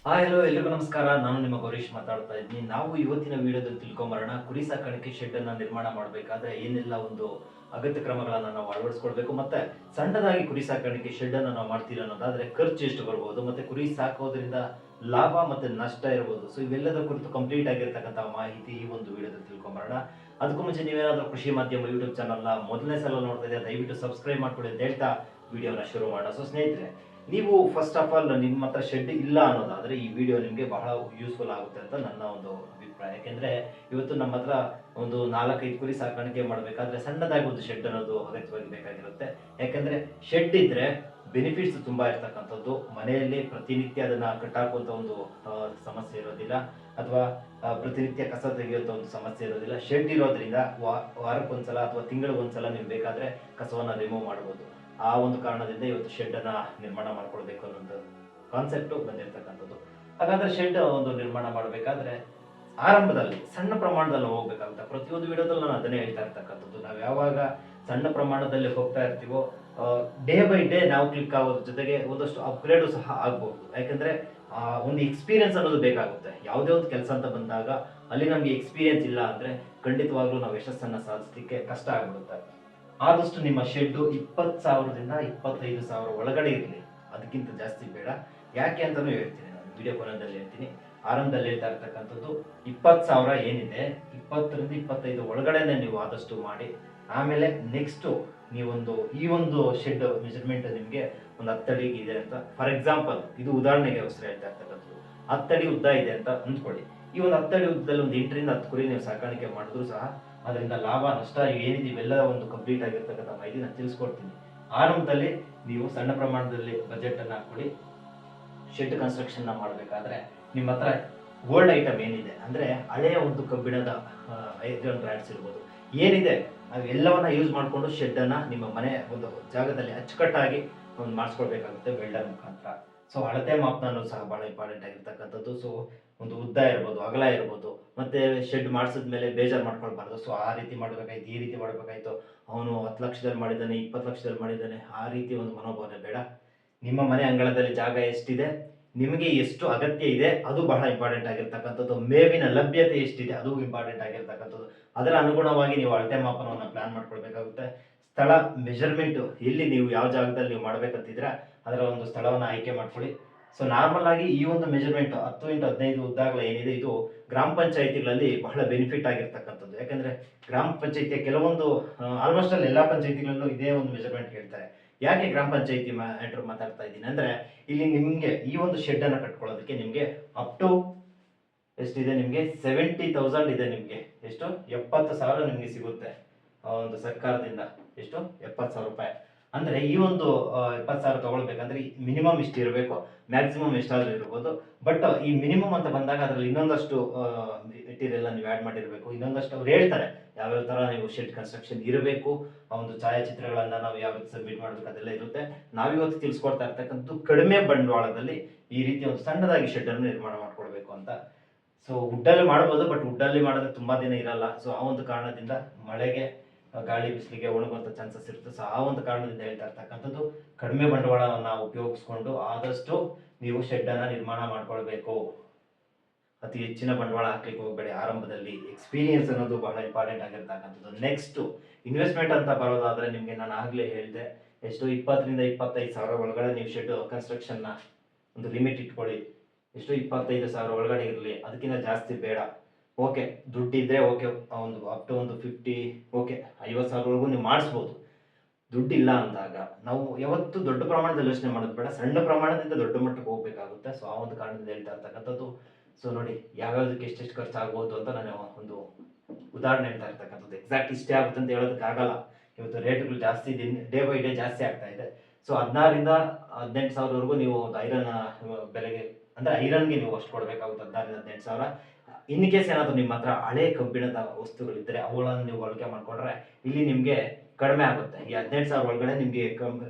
Hello ಎಲ್ರಿಗೂ ನಮಸ್ಕಾರ. ನಾನು ನಿಮ್ಮ ಗೌರೀಶ್ ಮಾತಾಡ್ತಾ ಇದ್ದೀನಿ. ನಾವು ಇವತ್ತಿನ ವಿಡಿಯೋದಲ್ಲಿ ತಿಳ್ಕೊಂಬರೋಣ, ಕುರಿ ಸಾಕಾಣಿಕೆ ಶೆಡ್ ಅನ್ನ ನಿರ್ಮಾಣ ಮಾಡಬೇಕಾದ್ರೆ ಏನೆಲ್ಲ ಒಂದು ಅಗತ್ಯ ಕ್ರಮಗಳನ್ನ ನಾವು ಅಳವಡಿಸ್ಕೊಳ್ಬೇಕು, ಮತ್ತೆ ಸಣ್ಣದಾಗಿ ಕುರಿ ಸಾಕಾಣಿಕೆ ಶೆಡ್ ಅನ್ನ ನಾವು ಮಾಡ್ತೀವಿ ಅನ್ನೋದಾದ್ರೆ ಖರ್ಚು ಎಷ್ಟು ಬರ್ಬೋದು, ಮತ್ತೆ ಕುರಿ ಸಾಕೋದ್ರಿಂದ ಲಾಭ ಮತ್ತೆ ನಷ್ಟ ಇರ್ಬೋದು. ಸೊ ಇವೆಲ್ಲದರ ಕುರಿತು ಕಂಪ್ಲೀಟ್ ಆಗಿರ್ತಕ್ಕಂಥ ಮಾಹಿತಿ ಈ ಒಂದು ವಿಡಿಯೋದಲ್ಲಿ ತಿಳ್ಕೊಂಬರೋಣ. ಅದಕ್ಕೂ ಮುಂಚೆ ನೀವೇನಾದ್ರೂ ಕೃಷಿ ಮಾಧ್ಯಮ ಯೂಟ್ಯೂಬ್ ಚಾನಲ್ನ ಮೊದಲನೇ ಸಲ ನೋಡ್ತಾ ಇದ್ದೀರಾ, ದಯವಿಟ್ಟು ಸಬ್ಸ್ಕ್ರೈಬ್ ಮಾಡ್ಕೊಳ್ಳಿ ಅಂತ ಹೇಳ್ತಾ ವಿಡಿಯೋನ ಶುರು ಮಾಡೋಣ. ಸೊ ಸ್ನೇಹಿತರೆ, ನೀವು ಫಸ್ಟ್ ಆಫ್ ಆಲ್ ನಿಮ್ಮ ಹತ್ರ ಶೆಡ್ ಇಲ್ಲ ಅನ್ನೋದಾದ್ರೆ ಈ ವಿಡಿಯೋ ನಿಮಗೆ ಬಹಳ ಯೂಸ್ಫುಲ್ ಆಗುತ್ತೆ ಅಂತ ನನ್ನ ಒಂದು ಅಭಿಪ್ರಾಯ. ಯಾಕೆಂದ್ರೆ ಇವತ್ತು ನಮ್ಮ ಹತ್ರ ಒಂದು 4-5 ಕುರಿ ಸಾಕಾಣಿಕೆ ಮಾಡಬೇಕಾದ್ರೆ ಸಣ್ಣದಾಗಿ ಒಂದು ಶೆಡ್ ಅನ್ನೋದು ಅಗತ್ಯವಾಗಿ ಬೇಕಾಗಿರುತ್ತೆ. ಯಾಕೆಂದ್ರೆ ಶೆಡ್ ಇದ್ರೆ ಬೆನಿಫಿಟ್ಸ್ ತುಂಬಾ ಇರ್ತಕ್ಕಂಥದ್ದು. ಮನೆಯಲ್ಲಿ ಪ್ರತಿನಿತ್ಯ ಅದನ್ನ ಕಟ್ಟಾಕುವಂತ ಒಂದು ಸಮಸ್ಯೆ ಇರೋದಿಲ್ಲ, ಅಥವಾ ಪ್ರತಿನಿತ್ಯ ಕಸ ತೆಗೆಯುವಂತ ಒಂದು ಸಮಸ್ಯೆ ಇರೋದಿಲ್ಲ. ಶೆಡ್ ಇರೋದ್ರಿಂದ ವಾರಕ್ಕೊಂದ್ಸಲ ಅಥವಾ ತಿಂಗಳಿಗೊಂದ್ಸಲ ನೀವು ಬೇಕಾದ್ರೆ ಕಸವನ್ನ ರಿಮೂವ್ ಮಾಡಬಹುದು. ಆ ಒಂದು ಕಾರಣದಿಂದ ಇವತ್ತು ಶೆಡ್ ಅನ್ನ ನಿರ್ಮಾಣ ಮಾಡ್ಕೊಳ್ಬೇಕು ಅನ್ನೋ ಕಾನ್ಸೆಪ್ಟ್ ಬಂದಿರತಕ್ಕಂಥದ್ದು. ಹಾಗಾದ್ರೆ ಶೆಡ್ ಒಂದು ನಿರ್ಮಾಣ ಮಾಡಬೇಕಾದ್ರೆ ಆರಂಭದಲ್ಲಿ ಸಣ್ಣ ಪ್ರಮಾಣದಲ್ಲಿ ಹೋಗ್ಬೇಕಾಗುತ್ತೆ. ಪ್ರತಿಯೊಂದು ವಿಡಿಯೋದಲ್ಲಿ ನಾನು ಅದನ್ನೇ ಹೇಳ್ತಾ ಇರ್ತಕ್ಕಂಥದ್ದು. ನಾವು ಯಾವಾಗ ಸಣ್ಣ ಪ್ರಮಾಣದಲ್ಲಿ ಹೋಗ್ತಾ ಇರ್ತೀವೋ, ಡೇ ಬೈ ಡೇ ನಾವು ಕ್ಲಿಕ್ ಆಗೋದ್ರ ಜೊತೆಗೆ ಒಂದಷ್ಟು ಅಪ್ಗ್ರೇಡ್ ಸಹ ಆಗ್ಬಹುದು. ಯಾಕಂದ್ರೆ ಒಂದು ಎಕ್ಸ್ಪೀರಿಯನ್ಸ್ ಅನ್ನೋದು ಬೇಕಾಗುತ್ತೆ. ಯಾವುದೇ ಒಂದು ಕೆಲಸ ಅಂತ ಬಂದಾಗ ಅಲ್ಲಿ ನಮ್ಗೆ ಎಕ್ಸ್ಪೀರಿಯನ್ಸ್ ಇಲ್ಲ ಅಂದ್ರೆ ಖಂಡಿತವಾಗ್ಲೂ ನಾವು ಯಶಸ್ಸನ್ನ ಸಾಧಿಸಲಿಕ್ಕೆ ಕಷ್ಟ ಆಗ್ಬಿಡುತ್ತೆ. ಆದಷ್ಟು ನಿಮ್ಮ ಶೆಡ್ 20,000ದಿಂದ 25,000 ಒಳಗಡೆ ಇರಲಿ, ಅದಕ್ಕಿಂತ ಜಾಸ್ತಿ ಬೇಡ. ಯಾಕೆ ಅಂತಾನು ಹೇಳ್ತೀನಿ, ನಾನು ವಿಡಿಯೋ ಕೊನೆಯಲ್ಲಿ ಹೇಳ್ತೀನಿ. ಆರಂಭದಲ್ಲಿ ಹೇಳ್ತಾ ಇರ್ತಕ್ಕಂಥದ್ದು 20,000 ಏನಿದೆ, 20ರಿಂದ 25 ಒಳಗಡೆನೆ ನೀವು ಆದಷ್ಟು ಮಾಡಿ. ಆಮೇಲೆ ನೆಕ್ಸ್ಟ್ ಈ ಒಂದು ಶೆಡ್ ಮೆಜರ್ಮೆಂಟ್ ನಿಮಗೆ ಒಂದು 10 ಅಡಿ ಇದೆ ಅಂತ, ಫಾರ್ ಎಕ್ಸಾಂಪಲ್ ಇದು ಉದಾಹರಣೆಗೆ ಹೆಸರು ಹೇಳ್ತಾ ಇರ್ತಕ್ಕಂಥದ್ದು. 10 ಅಡಿ ಉದ್ದ ಇದೆ ಅಂತ ಅಂದ್ಕೊಳ್ಳಿ. ಈ ಒಂದು 10 ಅಡಿ ಉದ್ದದಲ್ಲಿ ಒಂದು 8ರಿಂದ 10 ಕುರಿ ನೀವು ಸಾಕಾಣಿಕೆ ಮಾಡಿದ್ರು ಸಹ ಅದರಿಂದ ಲಾಭ ನಷ್ಟ ಏನಿದೆ ಇವೆಲ್ಲ ಒಂದು ಕಂಪ್ಲೀಟ್ ಆಗಿರ್ತಕ್ಕಂಥ ಮಾಹಿತಿ ನಾನು ತಿಳಿಸ್ಕೊಡ್ತೀನಿ. ಆರಂಭದಲ್ಲಿ ನೀವು ಸಣ್ಣ ಪ್ರಮಾಣದಲ್ಲಿ ಬಜೆಟ್ ಅನ್ನ ಹಾಕೊಳ್ಳಿ. ಶೆಡ್ ಕನ್ಸ್ಟ್ರಕ್ಷನ್ ಮಾಡಬೇಕಾದ್ರೆ ನಿಮ್ಮ ಹತ್ರ ಓಲ್ಡ್ ಐಟಮ್ ಏನಿದೆ ಅಂದ್ರೆ ಹಳೆಯ ಒಂದು ಕಬ್ಬಿಣದ ಐರನ್ ರಾಡ್ಸ್ ಇರ್ಬೋದು, ಏನಿದೆ ಅವೆಲ್ಲವನ್ನ ಯೂಸ್ ಮಾಡಿಕೊಂಡು ಶೆಡ್ ಅನ್ನ ನಿಮ್ಮ ಮನೆ ಒಂದು ಜಾಗದಲ್ಲಿ ಅಚ್ಚುಕಟ್ಟಾಗಿ ಒಂದು ಮಾಡಿಸ್ಕೊಳ್ಬೇಕಾಗುತ್ತೆ ವೆಲ್ಡರ್ ಮುಖಾಂತರ. ಸೊ ಅಳತೆ ಮಾಪನ ಸಹ ಬಹಳ ಇಂಪಾರ್ಟೆಂಟ್ ಆಗಿರ್ತಕ್ಕಂಥದ್ದು. ಸೊ ಒಂದು ಉದ್ದ ಇರ್ಬೋದು, ಅಗಲ ಇರ್ಬೋದು, ಮತ್ತೆ ಶೆಡ್ ಮಾಡಿಸಿದ್ಮೇಲೆ ಬೇಜಾರು ಮಾಡ್ಕೊಳ್ಬಾರ್ದು. ಸೊ ಆ ರೀತಿ ಮಾಡಬೇಕಾಯ್ತು, ಈ ರೀತಿ ಮಾಡಬೇಕಾಯ್ತು, ಅವನು 10 ಲಕ್ಷದಲ್ಲಿ ಮಾಡಿದ್ದಾನೆ, 20 ಲಕ್ಷದಲ್ಲಿ ಮಾಡಿದ್ದಾನೆ, ಆ ರೀತಿ ಒಂದು ಮನೋಭಾವನೆ ಬೇಡ. ನಿಮ್ಮ ಮನೆ ಅಂಗಳದಲ್ಲಿ ಜಾಗ ಎಷ್ಟಿದೆ, ನಿಮಗೆ ಎಷ್ಟು ಅಗತ್ಯ ಇದೆ ಅದು ಬಹಳ ಇಂಪಾರ್ಟೆಂಟ್ ಆಗಿರ್ತಕ್ಕಂಥದ್ದು. ಮೇವಿನ ಲಭ್ಯತೆ ಎಷ್ಟಿದೆ ಅದು ಇಂಪಾರ್ಟೆಂಟ್ ಆಗಿರ್ತಕ್ಕಂಥದ್ದು. ಅದರ ಅನುಗುಣವಾಗಿ ನೀವು ಅಳತೆ ಮಾಪನವನ್ನು ಪ್ಲಾನ್ ಮಾಡ್ಕೊಳ್ಬೇಕಾಗುತ್ತೆ. ಸ್ಥಳ ಮೆಜರ್ಮೆಂಟ್, ಎಲ್ಲಿ ನೀವು ಯಾವ ಜಾಗದಲ್ಲಿ ನೀವು ಮಾಡ್ಬೇಕಂತಿದ್ರೆ ಅದರ ಒಂದು ಸ್ಥಳವನ್ನು ಆಯ್ಕೆ ಮಾಡ್ಕೊಳ್ಳಿ. ಸೊ ನಾರ್ಮಲ್ ಆಗಿ ಈ ಒಂದು ಮೆಜರ್ಮೆಂಟ್ 10x15 ಉದ್ದಾಗಲ ಏನಿದೆ, ಇದು ಗ್ರಾಮ ಪಂಚಾಯಿತಿಗಳಲ್ಲಿ ಬಹಳ ಬೆನಿಫಿಟ್ ಆಗಿರ್ತಕ್ಕಂಥದ್ದು. ಯಾಕಂದ್ರೆ ಗ್ರಾಮ ಪಂಚಾಯಿತಿಯ ಕೆಲವೊಂದು ಆಲ್ಮೋಸ್ಟ್ ಅಲ್ಲಿ ಎಲ್ಲಾ ಪಂಚಾಯಿತಿಗಳಲ್ಲೂ ಇದೇ ಒಂದು ಮೆಜರ್ಮೆಂಟ್ ಹೇಳ್ತಾರೆ. ಯಾಕೆ ಗ್ರಾಮ ಪಂಚಾಯಿತಿ ಮ್ಯಾಟ್ರ್ ಮಾತಾಡ್ತಾ ಇದ್ದೀನಿ ಅಂದ್ರೆ, ಇಲ್ಲಿ ನಿಮ್ಗೆ ಈ ಒಂದು ಶೆಡ್ ಅನ್ನ ಕಟ್ಕೊಳ್ಳೋದಕ್ಕೆ ನಿಮ್ಗೆ ಅಪ್ ಟು ಎಷ್ಟಿದೆ, ನಿಮ್ಗೆ 70,000 ಇದೆ. ನಿಮ್ಗೆ ಎಷ್ಟು 70,000 ನಿಮ್ಗೆ ಸಿಗುತ್ತೆ ಒಂದು ಸರ್ಕಾರದಿಂದ. ಎಷ್ಟು 70,000 ರೂಪಾಯಿ. ಅಂದ್ರೆ ಈ ಒಂದು 70,000 ತಗೊಳ್ಬೇಕಂದ್ರೆ ಮಿನಿಮಮ್ ಇಷ್ಟು ಇರಬೇಕು, ಮ್ಯಾಕ್ಸಿಮಮ್ ಎಷ್ಟಾದ್ರೂ ಇರ್ಬೋದು. ಬಟ್ ಈ ಮಿನಿಮಮ್ ಅಂತ ಬಂದಾಗ ಅದರಲ್ಲಿ ಇನ್ನೊಂದಷ್ಟು ಮೆಟೀರಿಯಲ್ ನೀವು ಆ್ಯಡ್ ಮಾಡಿರ್ಬೇಕು. ಇನ್ನೊಂದಷ್ಟು ಅವ್ರು ಹೇಳ್ತಾರೆ ಯಾವ್ಯಾವ ತರ ನೀವು ಶೆಡ್ ಕನ್ಸ್ಟ್ರಕ್ಷನ್ ಇರಬೇಕು, ಆ ಒಂದು ಛಾಯಾಚಿತ್ರಗಳನ್ನ ನಾವು ಯಾವ ರೀತಿ ಸಬ್ಮಿಟ್ ಮಾಡ್ಬೇಕು ಅದೆಲ್ಲ ಇರುತ್ತೆ. ನಾವಿವತ್ತು ತಿಳಿಸ್ಕೊಡ್ತಾ ಇರ್ತಕ್ಕಂಥದ್ದು ಕಡಿಮೆ ಬಂಡವಾಳದಲ್ಲಿ ಈ ರೀತಿ ಒಂದು ಸಣ್ಣದಾಗಿ ಶೆಡ್ ಅನ್ನು ನಿರ್ಮಾಣ ಮಾಡ್ಕೊಳ್ಬೇಕು ಅಂತ. ಸೊ ವುಡ್ಡಲ್ಲಿ ಮಾಡ್ಬೋದು, ಬಟ್ ವುಡ್ಡಲ್ಲಿ ಮಾಡಿದ್ರೆ ತುಂಬಾ ದಿನ ಇರಲ್ಲ. ಸೊ ಆ ಒಂದು ಕಾರಣದಿಂದ ಮಳೆಗೆ, ಗಾಳಿ ಬಿಸಿಲಿಗೆ ಒಣಗುವಂತ ಚಾನ್ಸಸ್ ಇರುತ್ತೆ. ಸೊ ಆ ಒಂದು ಕಾರಣದಿಂದ ಹೇಳ್ತಾ ಇರ್ತಕ್ಕಂಥದ್ದು ಕಡಿಮೆ ಬಂಡವಾಳವನ್ನ ಉಪಯೋಗಿಸ್ಕೊಂಡು ಆದಷ್ಟು ನೀವು ಶೆಡ್ ಅನ್ನ ನಿರ್ಮಾಣ ಮಾಡ್ಕೊಳ್ಬೇಕು. ಅತಿ ಹೆಚ್ಚಿನ ಬಂಡವಾಳ ಹಾಕ್ಲಿಕ್ಕೆ ಹೋಗಬೇಡಿ ಆರಂಭದಲ್ಲಿ. ಎಕ್ಸ್ಪೀರಿಯನ್ಸ್ ಅನ್ನೋದು ಬಹಳ ಇಂಪಾರ್ಟೆಂಟ್ ಆಗಿರ್ತಕ್ಕಂಥದ್ದು. ನೆಕ್ಸ್ಟ್ ಇನ್ವೆಸ್ಟ್ಮೆಂಟ್ ಅಂತ ಬರೋದಾದ್ರೆ ನಿಮ್ಗೆ ನಾನು ಆಗ್ಲೇ ಹೇಳಿದೆ, ಎಷ್ಟು 20ರಿಂದ 25,000 ಒಳಗಡೆ ನೀವು ಶೆಡ್ ಕನ್ಸ್ಟ್ರಕ್ಷನ್ ನ ಒಂದು ಲಿಮಿಟ್ ಇಟ್ಕೊಳ್ಳಿ. ಎಷ್ಟು 25,000 ಒಳಗಡೆ ಇರಲಿ, ಅದಕ್ಕಿಂತ ಜಾಸ್ತಿ ಬೇಡ. ಓಕೆ, ದುಡ್ಡಿದ್ರೆ ಓಕೆ, ಒಂದು ಅಪ್ ಟು ಒಂದು 50, ಓಕೆ 50,000ವರೆಗೂ ನೀವು ಮಾಡಿಸ್ಬೋದು. ದುಡ್ಡಿಲ್ಲ ಅಂದಾಗ ನಾವು ಯಾವತ್ತು ದೊಡ್ಡ ಪ್ರಮಾಣದಲ್ಲಿ ಯೋಚನೆ ಮಾಡೋದು ಬೇಡ, ಸಣ್ಣ ಪ್ರಮಾಣದಿಂದ ದೊಡ್ಡ ಮಟ್ಟಕ್ಕೆ ಹೋಗ್ಬೇಕಾಗುತ್ತೆ. ಸೊ ಆ ಒಂದು ಕಾರಣದಿಂದ ಹೇಳ್ತಾ ಇರ್ತಕ್ಕಂಥದ್ದು. ಸೊ ನೋಡಿ, ಯಾವ್ಯಾವ್ದಕ್ಕೆ ಎಷ್ಟೆಷ್ಟು ಖರ್ಚು ಆಗ್ಬೋದು ಅಂತ ನಾನು ಒಂದು ಉದಾಹರಣೆ ಹೇಳ್ತಾ ಇರ್ತಕ್ಕಂಥದ್ದು. ಎಕ್ಸಾಕ್ಟ್ ಇಷ್ಟೇ ಆಗುತ್ತೆ ಅಂತ ಹೇಳೋದಕ್ಕೆ ಆಗಲ್ಲ. ಇವತ್ತು ರೇಟ್ಗಳು ಜಾಸ್ತಿ ಡೇ ಬೈ ಡೇ ಜಾಸ್ತಿ ಆಗ್ತಾ ಇದೆ. ಸೊ 16ರಿಂದ 18,000ವರೆಗೂ ನೀವು ಒಂದು ಐರನ್ ಬೆಲೆಗೆ, ಅಂದ್ರೆ ಐರನ್ಗೆ ನೀವು ಅಷ್ಟು ಕೊಡಬೇಕಾಗುತ್ತೆ, 16ರಿಂದ 18,000. ಇನ್ ಕೇಸ್ ಏನಾದರೂ ನಿಮ್ಮ ಹತ್ರ ಹಳೆ ಕಬ್ಬಿಣದ ವಸ್ತುಗಳಿದ್ರೆ ಅವುಗಳನ್ನು ನೀವು ಬಳಕೆ ಮಾಡ್ಕೊಂಡ್ರೆ ಇಲ್ಲಿ ನಿಮ್ಗೆ ಕಡಿಮೆ ಆಗುತ್ತೆ. ಈ 18,000 ಒಳಗಡೆ ನಿಮ್ಗೆ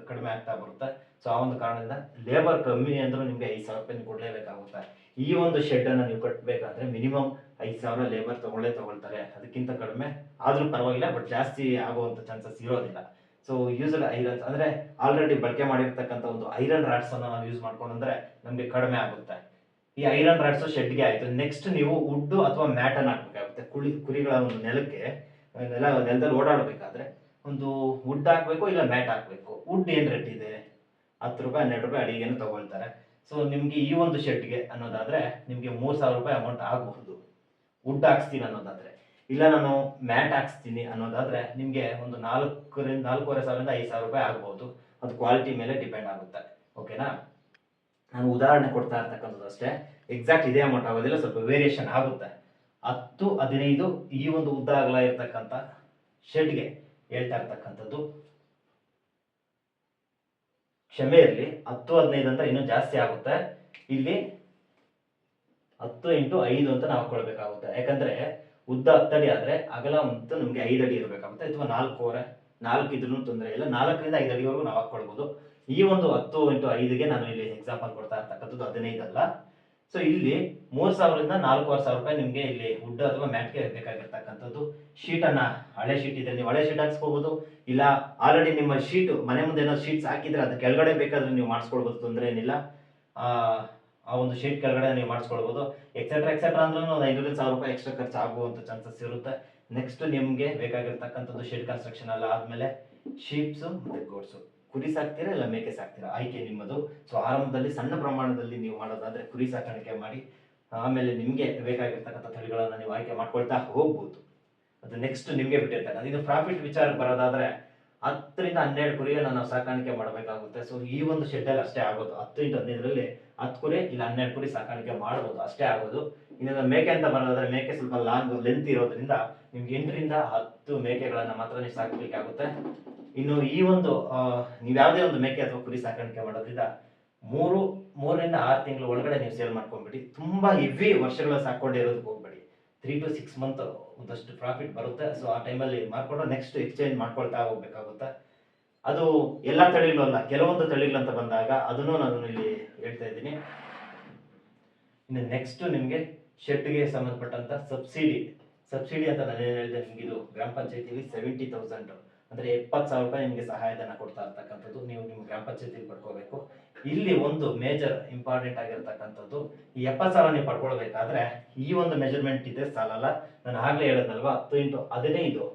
ಕಡಿಮೆ ಆಗ್ತಾ ಬರುತ್ತೆ. ಸೊ ಆ ಒಂದು ಕಾರಣದಿಂದ ಲೇಬರ್ ಕಮ್ಮಿ ಅಂದ್ರೂ ನಿಮ್ಗೆ 5,000 ರೂಪಾಯಿ ಕೊಡಲೇಬೇಕಾಗುತ್ತೆ. ಈ ಒಂದು ಶೆಡ್ ಅನ್ನ ನೀವು ಕಟ್ಟಬೇಕಾದ್ರೆ ಮಿನಿಮಮ್ 5,000 ಲೇಬರ್ ತಗೊಳ್ತಾರೆ. ಅದಕ್ಕಿಂತ ಕಡಿಮೆ ಆದ್ರೂ ಪರವಾಗಿಲ್ಲ, ಬಟ್ ಜಾಸ್ತಿ ಆಗುವಂತ ಚಾನ್ಸಸ್ ಇರೋದಿಲ್ಲ. ಸೊ ಯೂಸ್ಡ್ ಐರನ್ಸ್ ಅಂದ್ರೆ ಆಲ್ರೆಡಿ ಬಳಕೆ ಮಾಡಿರ್ತಕ್ಕಂಥ ಒಂದು ಐರನ್ ರಾಡ್ಸ್ ಅನ್ನ ನಾವು ಯೂಸ್ ಮಾಡ್ಕೊಂಡ್ರೆ ನಮ್ಗೆ ಕಡಿಮೆ ಆಗುತ್ತೆ. ಈ ಐರನ್ ರಾಡ್ಸ್ ಶೆಡ್ಗೆ ಆಯ್ತು. ನೆಕ್ಸ್ಟ್ ನೀವು ವುಡ್ ಅಥವಾ ಮ್ಯಾಟ್ ಅನ್ನು ಹಾಕ್ಬೇಕಾಗುತ್ತೆ. ಕುರಿಗಳ ಒಂದು ನೆಲಕ್ಕೆ, ನೆಲದಲ್ಲಿ ಓಡಾಡಬೇಕಾದ್ರೆ ಒಂದು ವುಡ್ ಹಾಕ್ಬೇಕು, ಇಲ್ಲ ಮ್ಯಾಟ್ ಹಾಕ್ಬೇಕು. ವುಡ್ ಏನ್ ರೇಟ್ ಇದೆ? 10 ರೂಪಾಯಿ 12 ರೂಪಾಯಿ ಅಡಿಗೆನ ತಗೊಳ್ತಾರೆ. ಸೊ ನಿಮ್ಗೆ ಈ ಒಂದು ಶೆಡ್ಗೆ ಅನ್ನೋದಾದ್ರೆ ನಿಮ್ಗೆ 3000 ರೂಪಾಯಿ ಅಮೌಂಟ್ ಆಗಬಹುದು, ವುಡ್ ಹಾಕ್ಸ್ತೀನಿ ಅನ್ನೋದಾದ್ರೆ. ಇಲ್ಲ ನಾನು ಮ್ಯಾಟ್ ಹಾಕ್ಸ್ತೀನಿ ಅನ್ನೋದಾದ್ರೆ ನಿಮ್ಗೆ ಒಂದು 4,500 5,000 ರೂಪಾಯಿ ಆಗ್ಬಹುದು. ಅದು ಕ್ವಾಲಿಟಿ ಮೇಲೆ ಡಿಪೆಂಡ್ ಆಗುತ್ತೆ. ಓಕೆನಾ? ನಾನು ಉದಾಹರಣೆ ಕೊಡ್ತಾ ಇರ್ತಕ್ಕಂಥದ್ದು ಅಷ್ಟೇ, ಎಕ್ಸಾಕ್ಟ್ ಇದೇ ಅಮೌಂಟ್ ಆಗೋದಿಲ್ಲ, ಸ್ವಲ್ಪ ವೇರಿಯೇಷನ್ ಆಗುತ್ತೆ. 10 15 ಈ ಒಂದು ಉದ್ದ ಅಗಲ ಇರ್ತಕ್ಕಂಥ ಶೆಡ್ಗೆ ಹೇಳ್ತಾ ಇರ್ತಕ್ಕಂಥದ್ದು. ಕ್ಷಮೆ ಇರಲಿ, 10 15 ಅಂತ ಇನ್ನೂ ಜಾಸ್ತಿ ಆಗುತ್ತೆ. ಇಲ್ಲಿ 10 × 5 ಅಂತ ನಾವು ಹಾಕೊಳ್ಬೇಕಾಗುತ್ತೆ. ಯಾಕಂದ್ರೆ ಉದ್ದ 10 ಅಡಿ ಆದ್ರೆ ಅಗಲ ಮತ್ತು ನಮ್ಗೆ 5 ಅಡಿ ಇರಬೇಕಾಗುತ್ತೆ, ಅಥವಾ 4 ಇದ್ರೂ ತೊಂದರೆ ಇಲ್ಲ. 4 ರಿಂದ 5 ಅಡಿವರೆಗೂ ನಾವು ಹಾಕೊಳ್ಬಹುದು. ಈ ಒಂದು 10 × 5ಗೆ ನಾನು ಇಲ್ಲಿ ಎಕ್ಸಾಂಪಲ್ ಕೊಡ್ತಾ ಇರ್ತಕ್ಕಂಥದ್ದು 15 ಅಲ್ಲ. ಸೊ ಇಲ್ಲಿ 3,000 ರಿಂದ 4,500 ರೂಪಾಯಿ ನಿಮ್ಗೆ ಇಲ್ಲಿ ವುಡ್ ಅಥವಾ ಮ್ಯಾಟ್ಗೆ ಬೇಕಾಗಿರ್ತಕ್ಕಂಥದ್ದು. ಶೀಟ್ ಅನ್ನ, ಹಳೆ ಶೀಟ್ ಇದೆ, ನೀವು ಹಳೆ ಶೀಟ್ ಹಾಕ್ಸ್ಕೋಬಹುದು. ಇಲ್ಲ ಆಲ್ರೆಡಿ ನಿಮ್ಮ ಶೀಟ್ ಮನೆ ಮುಂದೆ ಏನೋ ಶೀಟ್ಸ್ ಹಾಕಿದ್ರೆ ಅದು ಕೆಳಗಡೆ ಬೇಕಾದ್ರೆ ನೀವು ಮಾಡಿಸ್ಕೊಳ್ಬಹುದು, ತೊಂದರೆ ಏನಿಲ್ಲ. ಆ ಒಂದು ಶೀಟ್ ಕೆಳಗಡೆ ನೀವು ಮಾಡಿಸ್ಕೊಳ್ಬಹುದು. ಎಕ್ಸೆಟ್ರಾ ಅಂದ್ರೂ ಒಂದು 5,000 ರೂಪಾಯಿ ಎಕ್ಸ್ಟ್ರಾ ಖರ್ಚು ಆಗುವಂತ ಚಾನ್ಸಸ್ ಇರುತ್ತೆ. ನೆಕ್ಸ್ಟ್ ನಿಮ್ಗೆ ಬೇಕಾಗಿರ್ತಕ್ಕಂಥದ್ದು ಶೆಡ್ ಕನ್ಸ್ಟ್ರಕ್ಷನ್ ಎಲ್ಲ ಆದ್ಮೇಲೆ ಶೀಪ್ಸ್ ಮತ್ತೆ ಗೋಡ್ಸು. ಕುರಿ ಸಾಕ್ತೀರಾ ಇಲ್ಲ ಮೇಕೆ ಸಾಕ್ತೀರಾ, ಆಯ್ಕೆ ನಿಮ್ಮದು. ಸೊ ಆರಂಭದಲ್ಲಿ ಸಣ್ಣ ಪ್ರಮಾಣದಲ್ಲಿ ನೀವು ಮಾಡೋದಾದ್ರೆ ಕುರಿ ಸಾಕಾಣಿಕೆ ಮಾಡಿ, ಆಮೇಲೆ ನಿಮ್ಗೆ ಬೇಕಾಗಿರ್ತಕ್ಕಂಥ ತಳಿಗಳನ್ನ ನೀವು ಆಯ್ಕೆ ಮಾಡ್ಕೊಳ್ತಾ ಹೋಗ್ಬೋದು. ಅದು ನೆಕ್ಸ್ಟ್ ನಿಮ್ಗೆ ಬಿಟ್ಟಿರ್ತಾರೆ. ಇದು ಪ್ರಾಫಿಟ್ ವಿಚಾರಕ್ಕೆ ಬರೋದಾದ್ರೆ 10 ರಿಂದ 12 ಕುರಿಯನ್ನು ನಾವು ಸಾಕಾಣಿಕೆ ಮಾಡಬೇಕಾಗುತ್ತೆ. ಸೊ ಈ ಒಂದು ಶೆಡ್ ಅಲ್ಲಿ ಅಷ್ಟೇ ಆಗೋದು. 10 × 15ರಲ್ಲಿ 10 ಕುರಿ ಇಲ್ಲ 12 ಕುರಿ ಸಾಕಾಣಿಕೆ ಮಾಡಬಹುದು, ಅಷ್ಟೇ ಆಗೋದು. ಇನ್ನು ಮೇಕೆ ಅಂತ ಬರೋದಾದ್ರೆ ಮೇಕೆ ಸ್ವಲ್ಪ ಲಾಂಗ್ ಲೆಂತ್ ಇರೋದ್ರಿಂದ ನಿಮ್ಗೆ 8 ರಿಂದ 10 ಮೇಕೆಗಳನ್ನ ಮಾತ್ರ ನೀವು ಸಾಕಬೇಕಾಗುತ್ತೆ. ಇನ್ನು ಈ ಒಂದು ನೀವು ಯಾವುದೇ ಒಂದು ಮೇಕೆ ಅಥವಾ ಕುರಿ ಸಾಕಾಣಿಕೆ ಮಾಡೋದ್ರಿಂದ 3 ರಿಂದ 6 ತಿಂಗಳ ಒಳಗಡೆ ನೀವು ಸೇಲ್ ಮಾಡ್ಕೊಂಡ್ಬಿಡಿ. ತುಂಬಾ ಹೆವಿ ವರ್ಷಗಳ ಸಾಕೊಂಡಿರೋದಕ್ಕೆ ಹೋಗ್ಬೇಡಿ. 3 to 6 ಮಂತ್ ಒಂದಷ್ಟು ಪ್ರಾಫಿಟ್ ಬರುತ್ತೆ. ಸೊ ಆ ಟೈಮಲ್ಲಿ ಮಾಡ್ಕೊಂಡು ನೆಕ್ಸ್ಟ್ ಎಕ್ಸ್ಚೇಂಜ್ ಮಾಡ್ಕೊಳ್ತಾ ಹೋಗ್ಬೇಕಾಗುತ್ತೆ. ಅದು ಎಲ್ಲ ತಳಿಗಳು ಅಲ್ಲ, ಕೆಲವೊಂದು ತಳಿಗಳಂತ ಬಂದಾಗ ಅದನ್ನು ನಾನು ಇಲ್ಲಿ ಹೇಳ್ತಾ ಇದ್ದೀನಿ. ಇನ್ನು ನೆಕ್ಸ್ಟ್ ನಿಮಗೆ ಶೆಡ್ಗೆ ಸಂಬಂಧಪಟ್ಟಂತ ಸಬ್ಸಿಡಿ ಅಂತ ನಾನು ಏನು ಹೇಳಿದೆ ನಿಮ್ಗೆ, ಇದು ಗ್ರಾಮ ಪಂಚಾಯತಿಲಿ 70,000 ಅಂದ್ರೆ 70,000 ರೂಪಾಯಿ ನಿಮಗೆ ಸಹಾಯಧನ ಕೊಡ್ತಾ ಇರ್ತಕ್ಕಂಥದ್ದು. ನೀವು ನಿಮ್ಮ ಗ್ರಾಮ ಪಂಚಾಯತಿಲಿ ಪಡ್ಕೋಬೇಕು. ಇಲ್ಲಿ ಒಂದು ಮೇಜರ್ ಇಂಪಾರ್ಟೆಂಟ್ ಆಗಿರ್ತಕ್ಕಂಥದ್ದು, ಈ 70,000 ನೀವು ಪಡ್ಕೊಳ್ಬೇಕಾದ್ರೆ ಈ ಒಂದು ಮೆಜರ್ಮೆಂಟ್ ಇದೆ ಸಾಲಲ್ಲ. ನಾನು ಆಗ್ಲೇ ಹೇಳೋದಲ್ವಾ, 10 × 15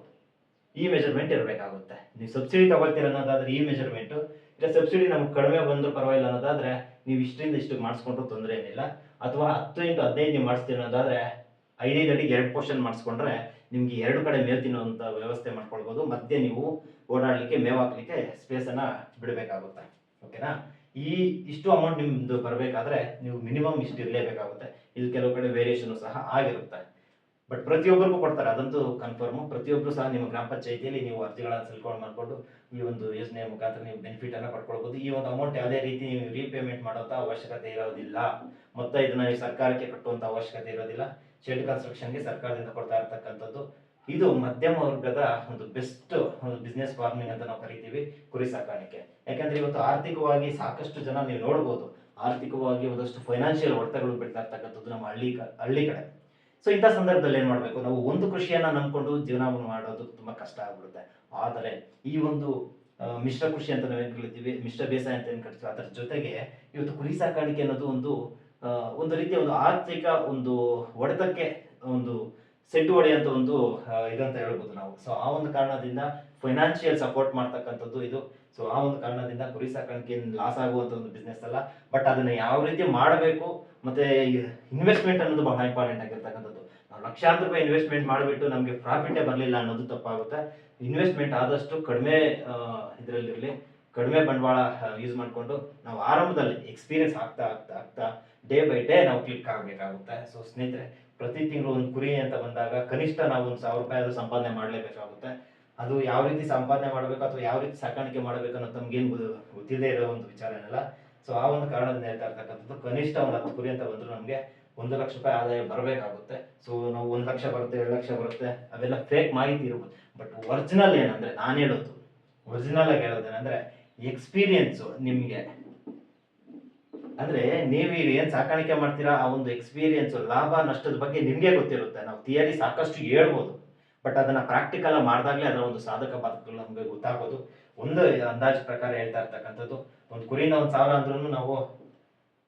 ಈ ಮೆಜರ್ಮೆಂಟ್ ಇರಬೇಕಾಗುತ್ತೆ. ನೀವು ಸಬ್ಸಿಡಿ ತಗೊಳ್ತೀರ ಅನ್ನೋದಾದ್ರೆ ಈ ಮೆಜರ್ಮೆಂಟ್, ಇಲ್ಲ ಸಬ್ಸಿಡಿ ನಮ್ಗೆ ಕಡಿಮೆ ಬಂದರೂ ಪರವಾಗಿಲ್ಲ ಅನ್ನೋದಾದ್ರೆ ನೀವು ಇಷ್ಟರಿಂದ ಇಷ್ಟು ಮಾಡಿಸ್ಕೊಂಡ್ರು ತೊಂದರೆ ಏನಿಲ್ಲ. ಅಥವಾ 10 × 15 ನೀವು ಮಾಡಿಸ್ತೀರ ಅನ್ನೋದಾದ್ರೆ 5 ಅಡಿಗೆ 2 ಪೋರ್ಷನ್ ಮಾಡಿಸ್ಕೊಂಡ್ರೆ ನಿಮ್ಗೆ 2 ಕಡೆ ಮೇವು ತಿನ್ನುವಂತ ವ್ಯವಸ್ಥೆ ಮಾಡ್ಕೊಳ್ಬಹುದು. ಮಧ್ಯೆ ನೀವು ಓಡಾಡ್ಲಿಕ್ಕೆ, ಮೇವು ಹಾಕ್ಲಿಕ್ಕೆ ಸ್ಪೇಸ್ ಅನ್ನ ಬಿಡಬೇಕಾಗುತ್ತೆ. ಓಕೆನಾ? ಇಷ್ಟು ಅಮೌಂಟ್ ನಿಮ್ದು ಬರಬೇಕಾದ್ರೆ ನೀವು ಮಿನಿಮಮ್ ಇಷ್ಟು ಇರಲೇಬೇಕಾಗುತ್ತೆ. ಇದು ಕೆಲವು ಕಡೆ ವೇರಿಯೇಷನ್ ಸಹ ಆಗಿರುತ್ತೆ. ಬಟ್ ಪ್ರತಿಯೊಬ್ಬರಿಗೂ ಕೊಡ್ತಾರೆ, ಅದಂತೂ ಕನ್ಫರ್ಮ್. ಪ್ರತಿಯೊಬ್ಬರು ಸಹ ನಿಮ್ಮ ಗ್ರಾಮ ಪಂಚಾಯತಿಯಲ್ಲಿ ನೀವು ಅರ್ಜಿಗಳನ್ನು ಸಲ್ಕೊಂಡು ಮಾಡ್ಕೊಂಡು ಈ ಒಂದು ಯೋಜನೆಯ ಮುಖಾಂತರ ನೀವು ಬೆನಿಫಿಟ್ ಅನ್ನ ಪಡ್ಕೊಳ್ಬಹುದು. ಈ ಒಂದು ಅಮೌಂಟ್ ಯಾವುದೇ ರೀತಿ ನೀವು ರೀಪೇಮೆಂಟ್ ಮಾಡುವಂತ ಅವಶ್ಯಕತೆ ಇರೋದಿಲ್ಲ. ಮೊತ್ತ ಇದನ್ನ ಸರ್ಕಾರಕ್ಕೆ ಕಟ್ಟುವಂತ ಅವಶ್ಯಕತೆ ಇರೋದಿಲ್ಲ. ಶೆಡ್ ಕನ್ಸ್ಟ್ರಕ್ಷನ್ಗೆ ಸರ್ಕಾರದಿಂದ ಕೊಡ್ತಾ ಇರ್ತಕ್ಕಂಥದ್ದು. ಇದು ಮಧ್ಯಮ ವರ್ಗದ ಒಂದು ಬೆಸ್ಟ್ ಒಂದು ಬಿಸ್ನೆಸ್ ಫಾರ್ಮಿಂಗ್ ಅಂತ ನಾವು ಕರಿತೀವಿ, ಕುರಿ ಸಾಕಾಣಿಕೆ. ಯಾಕಂದ್ರೆ ಇವತ್ತು ಆರ್ಥಿಕವಾಗಿ ಸಾಕಷ್ಟು ಜನ ನೀವು ನೋಡ್ಬೋದು, ಆರ್ಥಿಕವಾಗಿ ಒಂದಷ್ಟು ಫೈನಾನ್ಷಿಯಲ್ ಹೊಡೆತಗಳು ಬೀಳ್ತಾ ಇರ್ತಕ್ಕಂಥದ್ದು ನಮ್ಮ ಹಳ್ಳಿ ಕಡೆ. ಸೊ ಇಂಥ ಸಂದರ್ಭದಲ್ಲಿ ಏನ್ ಮಾಡ್ಬೇಕು, ನಾವು ಒಂದು ಕೃಷಿಯನ್ನ ನಂಬ್ಕೊಂಡು ಜೀವನ ಮಾಡೋದು ತುಂಬಾ ಕಷ್ಟ ಆಗ್ಬಿಡುತ್ತೆ. ಆದರೆ ಈ ಒಂದು ಮಿಶ್ರ ಕೃಷಿ ಅಂತ ನಾವೇನ್ ಕರಿತೀವಿ, ಮಿಶ್ರ ಬೇಸಾಯ ಅಂತ ಏನ್ ಕರಿತೀವಿ, ಅದರ ಜೊತೆಗೆ ಇವತ್ತು ಕುರಿ ಸಾಕಾಣಿಕೆ ಅನ್ನೋದು ಒಂದು ರೀತಿಯ ಒಂದು ಆರ್ಥಿಕ ಒಂದು ಹೊಡೆತಕ್ಕೆ ಒಂದು ಸೆಡ್ಡು ಹೊಡೆಯುವಂತ ಒಂದು ಇದಂತ ಹೇಳ್ಬೋದು ನಾವು. ಸೊ ಆ ಒಂದು ಕಾರಣದಿಂದ ಫೈನಾನ್ಷಿಯಲ್ ಸಪೋರ್ಟ್ ಮಾಡ್ತಕ್ಕಂಥದ್ದು ಇದು. ಸೊ ಆ ಒಂದು ಕಾರಣದಿಂದ ಕುರಿ ಸಾಕಾಣಿಕೆ ಲಾಸ್ ಆಗುವಂತ ಒಂದು ಬಿಸ್ನೆಸ್ ಅಲ್ಲ. ಬಟ್ ಅದನ್ನ ಯಾವ ರೀತಿ ಮಾಡಬೇಕು, ಮತ್ತೆ ಇನ್ವೆಸ್ಟ್ಮೆಂಟ್ ಅನ್ನೋದು ಬಹಳ ಇಂಪಾರ್ಟೆಂಟ್ ಆಗಿರ್ತಕ್ಕಂಥದ್ದು. ನಾವು ಲಕ್ಷಾಂತರ ರೂಪಾಯಿ ಇನ್ವೆಸ್ಟ್ಮೆಂಟ್ ಮಾಡಿಬಿಟ್ಟು ನಮಗೆ ಪ್ರಾಫಿಟೇ ಬರಲಿಲ್ಲ ಅನ್ನೋದು ತಪ್ಪಾಗುತ್ತೆ. ಇನ್ವೆಸ್ಟ್ಮೆಂಟ್ ಆದಷ್ಟು ಕಡಿಮೆ ಇದರಲ್ಲಿರಲಿ, ಕಡಿಮೆ ಬಂಡವಾಳ ಯೂಸ್ ಮಾಡಿಕೊಂಡು ನಾವು ಆರಂಭದಲ್ಲಿ ಎಕ್ಸ್ಪೀರಿಯನ್ಸ್ ಆಗ್ತಾ ಡೇ ಬೈ ಡೇ ನಾವು ಕ್ಲಿಕ್ ಆಗಬೇಕಾಗುತ್ತೆ. ಸೊ ಸ್ನೇಹಿತರೆ, ಪ್ರತಿ ತಿಂಗಳು ಒಂದು ಕುರಿ ಅಂತ ಬಂದಾಗ ಕನಿಷ್ಠ ನಾವು ಒಂದು 1,000 ರೂಪಾಯಿ ಆದ್ರೂ ಸಂಪಾದನೆ ಮಾಡಲೇಬೇಕಾಗುತ್ತೆ. ಅದು ಯಾವ ರೀತಿ ಸಂಪಾದನೆ ಮಾಡಬೇಕು ಅಥವಾ ಯಾವ ರೀತಿ ಸಾಕಾಣಿಕೆ ಮಾಡಬೇಕು ಅನ್ನೋದು ನಮ್ಗೇನು ಗೊತ್ತಿಲ್ಲದೆ ಇರೋ ಒಂದು ವಿಚಾರ ಏನಲ್ಲ. ಸೊ ಆ ಒಂದು ಕಾರಣದಿಂದ ಹೇಳ್ತಾ ಇರ್ತಕ್ಕಂಥದ್ದು, ಕನಿಷ್ಠ ಒಂದು 10 ಕುರಿ ಅಂತ ಬಂದ್ರು ನಮಗೆ 1 ಲಕ್ಷ ರೂಪಾಯಿ ಆದಾಯ ಬರಬೇಕಾಗುತ್ತೆ. ಸೊ ನಾವು 1 ಲಕ್ಷ ಬರುತ್ತೆ, 2 ಲಕ್ಷ ಬರುತ್ತೆ, ಅವೆಲ್ಲ ಫೇಕ್ ಮಾಹಿತಿ ಇರ್ಬೋದು. ಬಟ್ ಒರಿಜಿನಲ್ ಏನಂದ್ರೆ, ನಾನು ಹೇಳೋದು ಒರಿಜಿನಲ್ ಆಗಿ ಹೇಳೋದೇನಂದ್ರೆ, ಎಕ್ಸ್ಪೀರಿಯನ್ಸ್ ನಿಮ್ಗೆ ಅಂದ್ರೆ ನೀವು ಈಗ ಏನ್ ಸಾಕಾಣಿಕೆ ಮಾಡ್ತೀರಾ ಆ ಒಂದು ಎಕ್ಸ್ಪೀರಿಯನ್ಸ್, ಲಾಭ ನಷ್ಟದ ಬಗ್ಗೆ ನಿಮ್ಗೆ ಗೊತ್ತಿರುತ್ತೆ. ನಾವು ಥಿಯರಿ ಸಾಕಷ್ಟು ಹೇಳ್ಬೋದು, ಬಟ್ ಅದನ್ನ ಪ್ರಾಕ್ಟಿಕಲ್ ಮಾಡಿದಾಗಲೇ ಅದರ ಒಂದು ಸಾಧಕ ಬಾಧಕಗಳು ನಮ್ಗೆ ಗೊತ್ತಾಗೋದು. ಒಂದು ಅಂದಾಜು ಪ್ರಕಾರ ಹೇಳ್ತಾ ಇರ್ತಕ್ಕಂಥದ್ದು, ಒಂದು ಕುರಿನ 1,000 ಅಂದ್ರೂ ನಾವು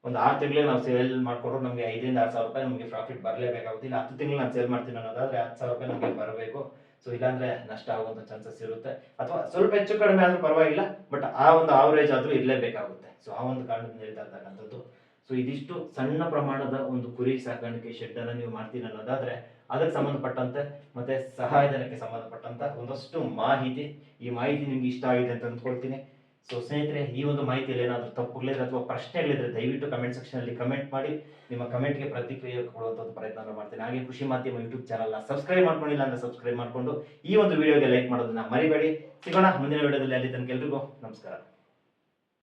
ಒಂದು 6 ತಿಂಗಳಿಗೆ ನಾವು ಸೇಲ್ ಮಾಡಿಕೊಂಡ್ರು ನಮಗೆ 5,000 ರಿಂದ 6,000 ರೂಪಾಯಿ ನಮಗೆ ಪ್ರಾಫಿಟ್ ಬರಲೇಬೇಕಾಗುತ್ತೆ. ಇಲ್ಲ 10 ತಿಂಗಳು ನಾನು ಸೇಲ್ ಮಾಡ್ತೀನಿ ಅನ್ನೋದಾದ್ರೆ 10,000 ರೂಪಾಯಿ ನಮಗೆ ಬರಬೇಕು. ಸೊ ಇಲ್ಲಾಂದ್ರೆ ನಷ್ಟ ಆಗುವಂಥ ಚಾನ್ಸಸ್ ಇರುತ್ತೆ, ಅಥವಾ ಸ್ವಲ್ಪ ಹೆಚ್ಚು ಕಡಿಮೆ ಆದ್ರೂ ಪರವಾಗಿಲ್ಲ, ಬಟ್ ಆ ಒಂದು ಆವರೇಜ್ ಆದ್ರೂ ಇರಲೇಬೇಕಾಗುತ್ತೆ. ಸೊ ಆ ಒಂದು ಕಾರಣದಿಂದ ಹೇಳ್ತಾ ಇರ್ತಕ್ಕಂಥದ್ದು. ಸೊ ಇದಿಷ್ಟು ಸಣ್ಣ ಪ್ರಮಾಣದ ಒಂದು ಕುರಿ ಸಾಕಾಣಿಕೆ ಶೆಡ್ ಅನ್ನು ನೀವು ಮಾಡ್ತೀನಿ ಅನ್ನೋದಾದ್ರೆ ಅದಕ್ಕೆ ಸಂಬಂಧಪಟ್ಟಂತೆ ಮತ್ತೆ ಸಹಾಯಧನಕ್ಕೆ ಸಂಬಂಧಪಟ್ಟಂತ ಒಂದಷ್ಟು ಮಾಹಿತಿ, ಈ ಮಾಹಿತಿ ನಿಮ್ಗೆ ಇಷ್ಟ ಆಗಿದೆ ಅಂತ ಅಂದ್ಕೊಳ್ತೀನಿ. ಸೊ ಸ್ನೇಹಿತರೆ, ಈ ಒಂದು ಮಾಹಿತಿಯಲ್ಲಿ ಏನಾದರೂ ತಪ್ಪುಗಳಿದ್ರೆ ಅಥವಾ ಪ್ರಶ್ನೆಗಳಿದ್ರೆ ದಯವಿಟ್ಟು ಕಮೆಂಟ್ ಸೆಕ್ಷನ್ ಅಲ್ಲಿ ಕಮೆಂಟ್ ಮಾಡಿ. ನಿಮ್ಮ ಕಮೆಂಟ್ಗೆ ಪ್ರತಿಕ್ರಿಯೆ ಕೊಡುವಂಥದ್ದು ಪ್ರಯತ್ನ ಮಾಡ್ತೀನಿ. ಹಾಗೆ ಕೃಷಿ ಮಾಧ್ಯಮ ಯೂಟ್ಯೂಬ್ ಚಾನಲ್ನ ಸಬ್ಸ್ಕ್ರೈಬ್ ಮಾಡ್ಕೊಂಡಿಲ್ಲ ಅಂದ್ರೆ ಸಬ್ಸ್ಕ್ರೈಬ್ ಮಾಡ್ಕೊಂಡು ಈ ಒಂದು ವಿಡಿಯೋಗೆ ಲೈಕ್ ಮಾಡೋದನ್ನ ಮರಿಬೇಡಿ. ಸಿಗೋಣ ಮುಂದಿನ ವಿಡಿಯೋದಲ್ಲಿ. ಅಲ್ಲಿ ತನಕ ಎಲ್ರಿಗೂ ನಮಸ್ಕಾರ.